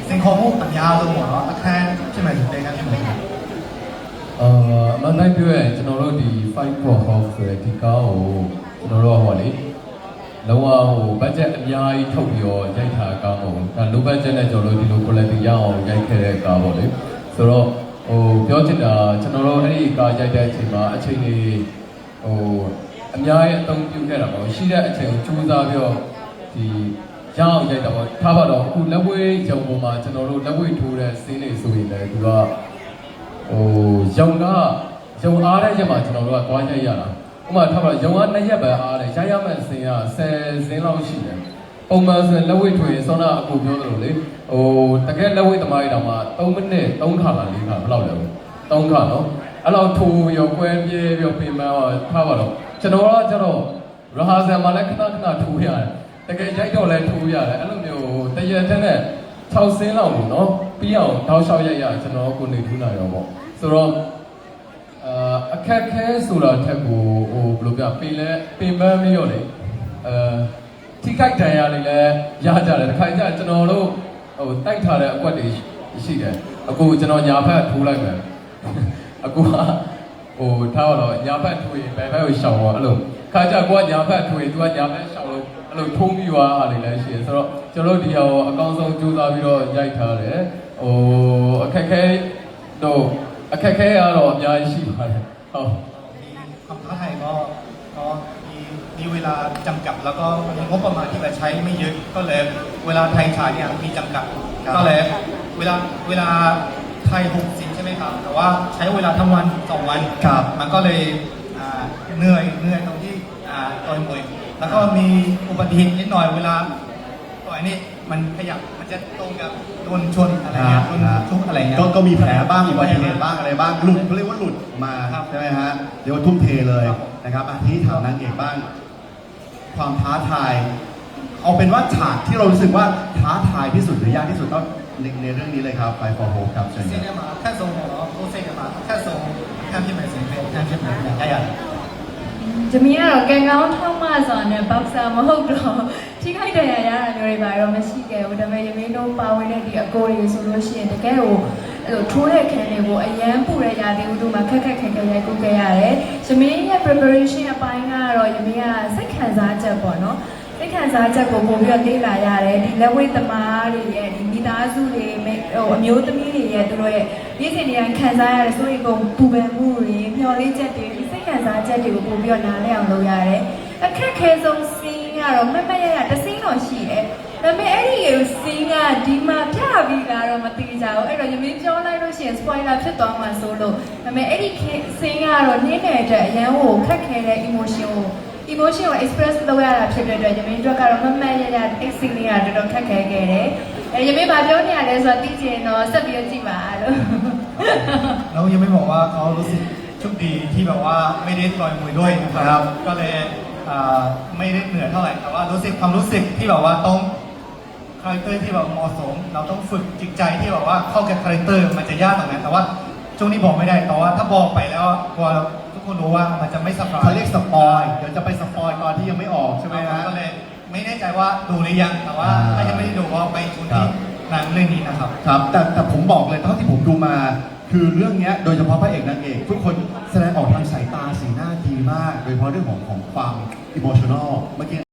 สิ่งของมุกอันยาวตัวหมดเนาะตะแคงใช่ไหมถึงได้กันใช่ไหมมันได้ด้วยကျွန်တော်တို့ဒီ5 for house ဆိုတဲ့ဒီကားကိုကျွန်တော်တို့ဟောလေလောကဘတ်ဂျက်အများကြီးထုတ်ပြီးတော့ရိုက်ထားကားပေါ့ဒါ low budget နဲ့ကျွန်တော်တို့ဒီလို quality ရအောင်ရိုက်ခဲ့တဲ့ကားပေါ့လေဆိုတော့ပြောချင်တာကျွန်တော်တို့အဲ့ဒီကားရိုက်တဲ့အချိန်မှာအချိန်ကြီးအများကြီးအသုံးပြုခဲ့တာပေါ့ရှိတဲ့အချိန်ကိုစူးစမ်းပြီးတော့ဒီရအောင်ရိုက်တာပေါ့ထားပါတော့အခုလက်ဝဲရုံပေါ်မှာကျွန်တော်တို့လက်ဝဲထိုးတဲ့စင်းတွေဆိုရင်လည်းသူကရုံအားတဲ့ရက်မှာကျွန်တော်တို့ကသွားရိုက်ရတာဥပမာထားပါတော့ရုံက2ရက်ပဲအားတယ်ရိုက်ရမယ့်စင်းက10စင်းလောက်ရှိတယ်ပုံမှန်ဆိုရင်လက်ဝဲထွေဆောင်းတာအခုပြောသလိုလေတကယ်လက်ဝဲသမားတွေတောင်မှ3မိနစ်3ခါလား4ခါဘယ်လောက်လဲ3ခါနော်အဲ့လောက်ထိုးရောကွဲပြေးရောပြင်မထားပါတော့ကျွန်တော်ကကျတော့ရဟာဇန်မှာလည်းခဏထိုးရတယ်တကယ်ရိုက်တော့လည်းထိုးရတယ်အဲ့လိုမျိုးတရက်တဲ့နဲ့6စင်းလောက်လို့နော်ပြီးအောင်တောက်လျှောက်ရိုက်ရကျွန်တော်ကိုနေထူးလာရောပေါ့ဆိုတော့အခက်ခဲဆိုတာထက်ကိုဘယ်လိုပြပင်ပန်းပြီးတော့လေထိခိုက်ဒဏ်ရာတွေလည်းရကြတယ်တစ်ခါကျကျွန်တော်တို့တိုက်ထားတဲ့အကွက်တွေရှိတယ်အခုကျွန်တော်ညာဘက်ထိုးလိုက်မယ်အခုကထားတော့ညာဘက်ထိုးရင်ဘယ်ဘက်ကိုရှောင်တော့အဲ့လိုခါကျကိုကညာဘက်ထိုးရင်သူကညာဘက်ရှောင်လို့အဲ့လိုထုံးပြီးသွားအားတွေလည်းရှိတယ်ဆိုတော့ကျွန်တော်တို့ဒီဟာကိုအကောင်းဆုံးကြိုးစားပြီးတော့ရိုက်ထားတယ်အခက်ခဲတော့အခက်ခဲရတော့အများကြီးရှိပါတယ်ဟုတ်ความท้าทายก็มีเวลาจำกัดแล้วก็งบประมาณที่เราใช้ไม่เยอะก็เลยเวลาไทยฉายเนี่ยมีจำกัดก็เลยเวลาไทย60ใช่ไหมครับแต่ว่าใช้เวลาทั้งวัน2วันมันก็เลยเหนื่อยตรงที่ต่อยมวยแล้วก็มีอุบัติเหตุนิดหน่อยเวลาต่อยนี่มันขยับมันจะตรงกับโดนชนอะไรเงี้ยโดนทุบอะไรเงี้ยก็มีแผลบ้างอุบัติเหตุบ้างอะไรบ้างหลุดเขาเรียกว่าหลุดมาใช่ไหมฮะเดี๋ยวทุ่มเทเลยนะครับทีนี้ถามนางเอกบ้างความท้าทายเอาเป็นว่าฉากที่เรารู้สึกว่าท้าทายที่สุดหรือยากที่สุดต้องในเรื่องนี้เลยครับไฟฟอร์โฮครับเชิญครับ看中我都这个嘛看中看片美谁看片美哎呀ဂျမီကတော့ကံကောင်းထောက်မှဆိုတာနဲ့ဘောက်ဆာမဟုတ်တော့ထိခိုက်ဒဏ်ရာရတာမျိုးတွေပါတော့မရှိခဲ့ဘူးဒါပေမဲ့ယမင်းတို့ပါဝင်တဲ့ဒီအကိုတွေဆိုလို့ရှိရင်တကယ်ကိုအဲ့လိုထိုးတဲ့ခံတွေကိုအရန်ပူတဲ့ရာသီဥတုမှာခက်ခက်ခဲခဲရိုက်ကူးခဲ့ရတယ်ယမင်းရဲ့ preparation အပိုင်းကတော့ယမင်းကစိတ်ခံစားချက်ပေါ့နော်စိတ်ခံစားချက်ကိုပို့ပြီးတော့လေ့လာရတယ်ဒီလက်ဝဲသမားတွေရဲ့ဒီမိသားစုတွေအမျိုးသမီးတွေရဲ့သူတို့ရဲ့ပြည်စင်တွေခံစားရတဲ့ဆိုရင်ကိုပူပန်မှုတွေမျော်လင့်ချက်တွေဒီစိတ်ခံစားချက်တွေကိုပို့ပြီးတော့နားလည်အောင်လုပ်ရတယ်အခက်ခဲဆုံးစီးကတော့မရတစင်းတော့ရှိတယ်ဒါပေမဲ့အဲ့ဒီစီးကဒီမှာပြပြီးလာတော့မသိကြဘူးအဲ့တော့ယမင်းပြောလိုက်လို့ရှိရင် spoiler ဖြစ်သွားမှာဆိုလို့ဒါပေမဲ့အဲ့ဒီစီးကတော့နင်းနေတဲ့အရန်ကိုခက်ခဲတဲ့ emotion ကို express လုပ်ရတာဖြစ်တဲ့အတွက်ယမင်းတို့ကတော့မမှန်ရတဲ့စိတ်လေးကတော်တော်ခက်ခဲခဲ့တယ်ယมဘာပြောနေရလဲဆိုတော့သိချင်တော့ဆက်ပြီးကြည့်ပါလို့แล้วยังไม่บอกว่าเขารู้สึกโชคดีที่แบบว่าไม่ได้ต่อยมวยด้วยนะครับก็เลยไม่ได้เหนื่อยเท่าไหร่แต่ว่ารู้สึกความรู้สึกที่แบบว่าต้องคาแรคเตอร์ที่แบบเหมาะสมเราต้องฝึกจิตใจที่แบบว่าเข้ากับคาแรคเตอร์มันจะยากตรงนั้นแต่ว่าช่วงนี้บอกไม่ได้แต่ว่าถ้าบอกไปแล้วกลัวทุกคนรู้ว่ามันจะไม่สปอยเขาเรียกสปอยเดี๋ยวจะไปสปอยตอนที่ยังไม่ออกใช่ไหมฮะก็เลยไม่แน่ใจว่าดูหรือยังแต่ว่าถ้ายังไม่ได้ดูก็ไปดูที่หนังเรื่องนี้นะครับครับแต่ผมบอกเลยเท่าที่ผมดูมาคือเรื่องนี้โดยเฉพาะพระเอกนางเอกทุกคนแสดงออกทางสายตาสีหน้าดีมากโดยเฉพาะเรื่องของความอิโมชันนอลเมื่อกี้